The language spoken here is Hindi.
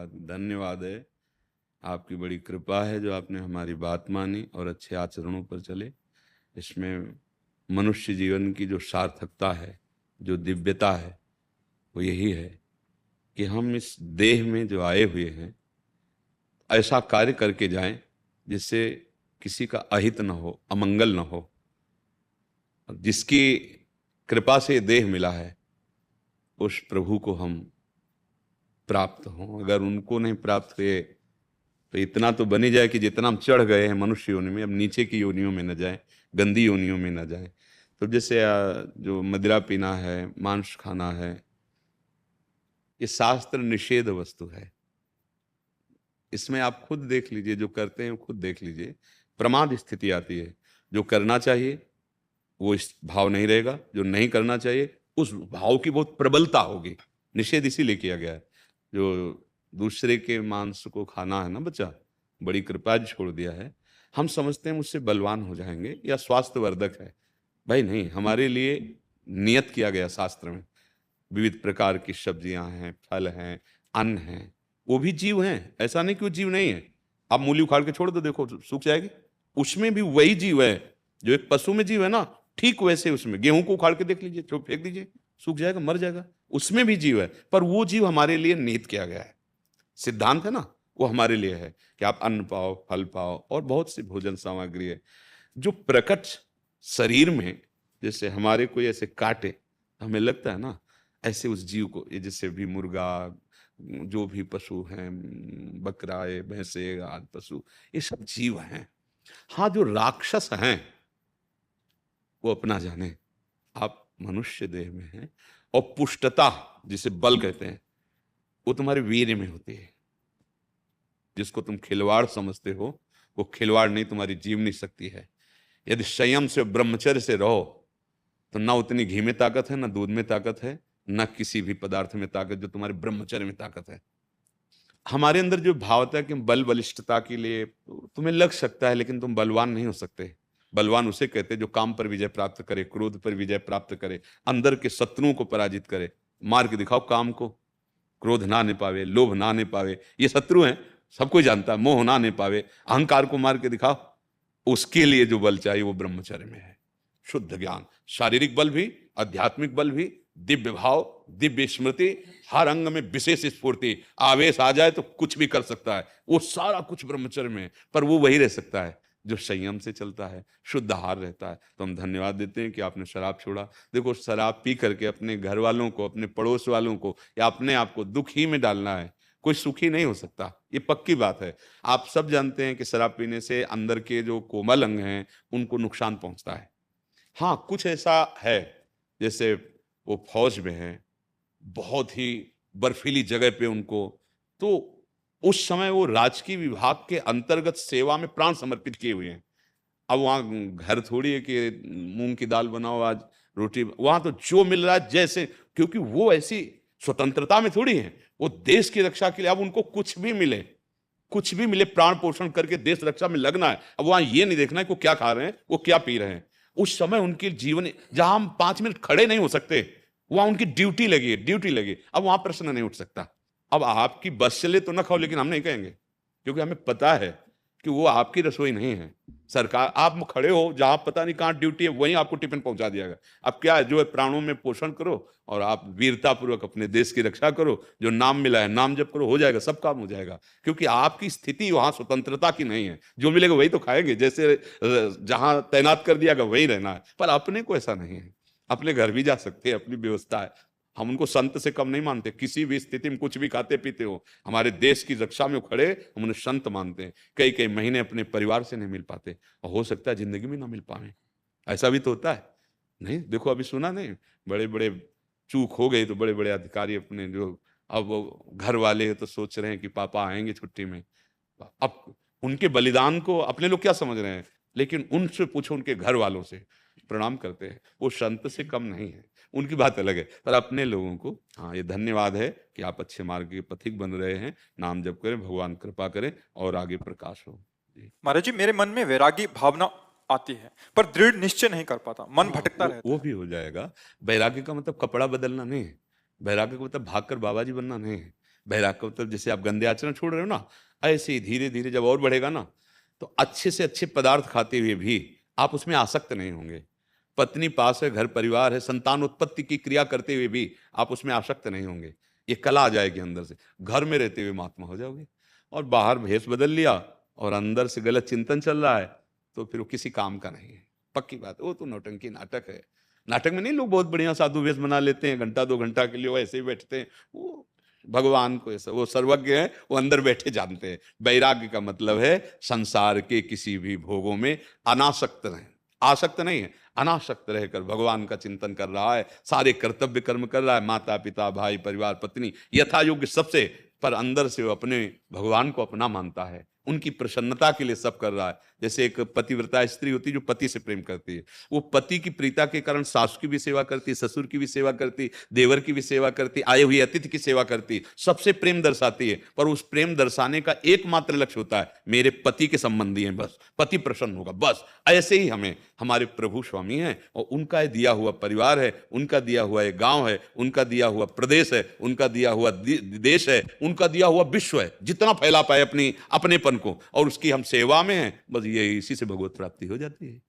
धन्यवाद है। आपकी बड़ी कृपा है जो आपने हमारी बात मानी और अच्छे आचरणों पर चले। इसमें मनुष्य जीवन की जो सार्थकता है, जो दिव्यता है, वो यही है कि हम इस देह में जो आए हुए हैं ऐसा कार्य करके जाएं जिससे किसी का अहित न हो, अमंगल न हो। जिसकी कृपा से देह मिला है उस प्रभु को हम प्राप्त हों। अगर उनको नहीं प्राप्त हुए तो इतना तो बनी जाए कि जितना हम चढ़ गए हैं मनुष्य योनि में, अब नीचे की योनियों में न जाए, गंदी योनियों में न जाए। तो जैसे जो मदिरा पीना है, मांस खाना है, ये शास्त्र निषेध वस्तु है। इसमें आप खुद देख लीजिए, जो करते हैं खुद देख लीजिए, प्रमाद स्थिति आती है। जो करना चाहिए वो इस भाव नहीं रहेगा, जो नहीं करना चाहिए उस भाव की बहुत प्रबलता होगी। निषेध इसीलिए किया गया है। जो दूसरे के मांस को खाना है ना बच्चा, बड़ी कृपा छोड़ दिया है। हम समझते हैं मुझसे बलवान हो जाएंगे या स्वास्थ्यवर्धक है। भाई नहीं, हमारे लिए नियत किया गया शास्त्र में। विविध प्रकार की सब्जियां हैं, फल हैं, अन्न हैं, वो भी जीव हैं। ऐसा नहीं कि वो जीव नहीं है। आप मूली उखाड़ के छोड़ दो, देखो सूख जाएगी। उसमें भी वही जीव है जो एक पशु में जीव है ना, ठीक वैसे उसमें गेहूं को उखाड़ के देख लीजिए, तो फेंक दीजिए, सूख जाएगा, मर जाएगा। उसमें भी जीव है, पर वो जीव हमारे लिए नियत किया गया है। सिद्धांत है ना, वो हमारे लिए है कि आप अन्न पाओ, फल पाओ, और बहुत सी भोजन सामग्री है जो प्रकट शरीर में, जैसे हमारे कोई ऐसे काटे, हमें लगता है ना, ऐसे उस जीव को, ये जैसे भी मुर्गा, जो भी पशु हैं, बकरा, भैंसे आदि पशु, ये सब जीव हैं। हाँ, जो राक्षस हैं वो अपना जाने। आप मनुष्य देह में हैं, और पुष्टता जिसे बल कहते हैं वो तुम्हारे वीर्य में होती है। जिसको तुम खिलवाड़ समझते हो वो खिलवाड़ नहीं, तुम्हारी जीवनी शक्ति है। यदि संयम से, ब्रह्मचर्य से रहो तो ना उतनी घी में ताकत है, ना दूध में ताकत है, ना किसी भी पदार्थ में ताकत जो तुम्हारे ब्रह्मचर्य में ताकत है। हमारे अंदर जो भावता है कि बल बलिष्ठता के लिए, तुम्हें लग सकता है, लेकिन तुम बलवान नहीं हो सकते। बलवान उसे कहते हैं जो काम पर विजय प्राप्त करे, क्रोध पर विजय प्राप्त करे, अंदर के शत्रुओं को पराजित करे। मार के दिखाओ काम को। क्रोध ना आने पावे, लोभ ना आने पावे, ये शत्रु हैं, सब कोई जानता है। मोह ना आने पावे, अहंकार को मार के दिखाओ। उसके लिए जो बल चाहिए वो ब्रह्मचर्य में है। शुद्ध ज्ञान, शारीरिक बल भी, आध्यात्मिक बल भी, दिव्य भाव, दिव्य स्मृति, हर अंग में विशेष स्फूर्ति। आवेश आ जाए तो कुछ भी कर सकता है, वो सारा कुछ ब्रह्मचर्य में है। पर वो वही रह सकता है जो संयम से चलता है, शुद्ध आहार रहता है। तो हम धन्यवाद देते हैं कि आपने शराब छोड़ा। देखो, शराब पी करके अपने घर वालों को, अपने पड़ोस वालों को, या अपने आप को दुख ही में डालना है, कोई सुखी नहीं हो सकता। ये पक्की बात है। आप सब जानते हैं कि शराब पीने से अंदर के जो कोमल अंग हैं उनको नुकसान पहुंचता है। हाँ, कुछ ऐसा है, जैसे वो फौज में है, बहुत ही बर्फीली जगह पे उनको, तो उस समय वो राजकीय विभाग के अंतर्गत सेवा में प्राण समर्पित किए हुए हैं। अब वहां घर थोड़ी है कि मूंग की दाल बनाओ आज, रोटी, वहां तो जो मिल रहा है जैसे, क्योंकि वो ऐसी स्वतंत्रता में थोड़ी है, वो देश की रक्षा के लिए। अब उनको कुछ भी मिले, कुछ भी मिले, प्राण पोषण करके देश रक्षा में लगना है। अब वहां ये नहीं देखना है कि वो क्या खा रहे हैं, वो क्या पी रहे हैं। उस समय उनके जीवन, जहां हम 5 मिनट खड़े नहीं हो सकते, वहां उनकी ड्यूटी लगी है, ड्यूटी लगी। अब वहां प्रश्न नहीं उठ सकता। अब आपकी बस चले तो ना खाओ, लेकिन हम नहीं कहेंगे, क्योंकि हमें पता है कि वो आपकी रसोई नहीं है। सरकार, आप खड़े हो जहां पता नहीं कहां ड्यूटी है, वहीं आपको टिफिन पहुंचा दिया गया। अब क्या है, जो है प्राणों में पोषण करो और आप वीरतापूर्वक अपने देश की रक्षा करो। जो नाम मिला है नाम जप करो, हो जाएगा, सब काम हो जाएगा। क्योंकि आपकी स्थिति वहां स्वतंत्रता की नहीं है। जो मिलेगा वही तो खाएंगे, जैसे जहां तैनात कर दिया गया वही रहना है। पर अपने को ऐसा नहीं है, अपने घर भी जा सकते हैं, अपनी व्यवस्था है। हम उनको संत से कम नहीं मानते। किसी भी स्थिति में कुछ भी खाते पीते हो, हमारे देश की रक्षा में खड़े, हम उन्हें संत मानते हैं। कई कई महीने अपने परिवार से नहीं मिल पाते, और हो सकता है जिंदगी में ना मिल पाए। ऐसा भी तो होता है। नहीं, देखो अभी सुना नहीं, बड़े बड़े चूक हो गई तो बड़े बड़े अधिकारी अपने, जो अब वो घर वाले तो सोच रहे हैं कि पापा आएंगे छुट्टी में। अब उनके बलिदान को अपने लोग क्या समझ रहे हैं, लेकिन उनसे पूछो, उनके घर वालों से, प्रणाम करते हैं। वो संत से कम नहीं है, उनकी बात अलग है। पर अपने लोगों को, हाँ, ये धन्यवाद है कि आप अच्छे मार्ग के पथिक बन रहे हैं। नाम जप करें, भगवान कृपा करें और आगे प्रकाश हो। महाराज जी, मेरे मन में वैरागी भावना आती है, पर दृढ़ निश्चय नहीं कर पाता, मन हाँ, भटकता रहता वो है। भी हो जाएगा। बैराग्य का मतलब कपड़ा बदलना नहीं है। बैराग्य का मतलब भागकर बाबा जी बनना नहीं है। बैराग का मतलब जैसे आप गंदे आचरण छोड़ रहे हो ना, ऐसे ही धीरे धीरे जब और बढ़ेगा ना, तो अच्छे से अच्छे पदार्थ खाते हुए भी आप उसमें आसक्त नहीं होंगे। पत्नी पास है, घर परिवार है, संतान उत्पत्ति की क्रिया करते हुए भी आप उसमें आसक्त नहीं होंगे। ये कला आ जाएगी अंदर से, घर में रहते हुए महात्मा हो जाओगे। और बाहर भेष बदल लिया और अंदर से गलत चिंतन चल रहा है, तो फिर वो किसी काम का नहीं है, पक्की बात है। वो तो नौटंकी नाटक है। नाटक में नहीं लोग बहुत बढ़िया साधु वेश बना लेते हैं, घंटा 2 घंटा के लिए वो ऐसे ही बैठते हैं। वो भगवान को ऐसा, वो सर्वज्ञ है, वो अंदर बैठे जानते हैं। वैराग्य का मतलब है संसार के किसी भी भोगों में अनासक्त रहें। आसक्त नहीं है, अनासक्त रहकर भगवान का चिंतन कर रहा है, सारे कर्तव्य कर्म कर रहा है, माता पिता भाई परिवार पत्नी यथा योग्य सबसे, पर अंदर से वो अपने भगवान को अपना मानता है, उनकी प्रसन्नता के लिए सब कर रहा है। जैसे एक पतिव्रता स्त्री होती है जो पति से प्रेम करती है, वो पति की प्रीता के कारण सासू की भी सेवा करती, ससुर की भी सेवा करती, देवर की भी सेवा करती, आए हुए अतिथि की सेवा करती, सबसे प्रेम दर्शाती है। पर उस प्रेम दर्शाने का एकमात्र लक्ष्य होता है, मेरे पति के संबंधी हैं, बस पति प्रसन्न होगा, बस। ऐसे ही हमें हमारे प्रभु स्वामी हैं और उनका दिया हुआ परिवार है, उनका दिया हुआ एक गांव है, उनका दिया हुआ प्रदेश है, उनका दिया हुआ देश है, उनका दिया हुआ विश्व है, जितना फैला पाए अपनी अपनेपन को, और उसकी हम सेवा में हैं, बस ये इसी से भगवत प्राप्ति हो जाती है।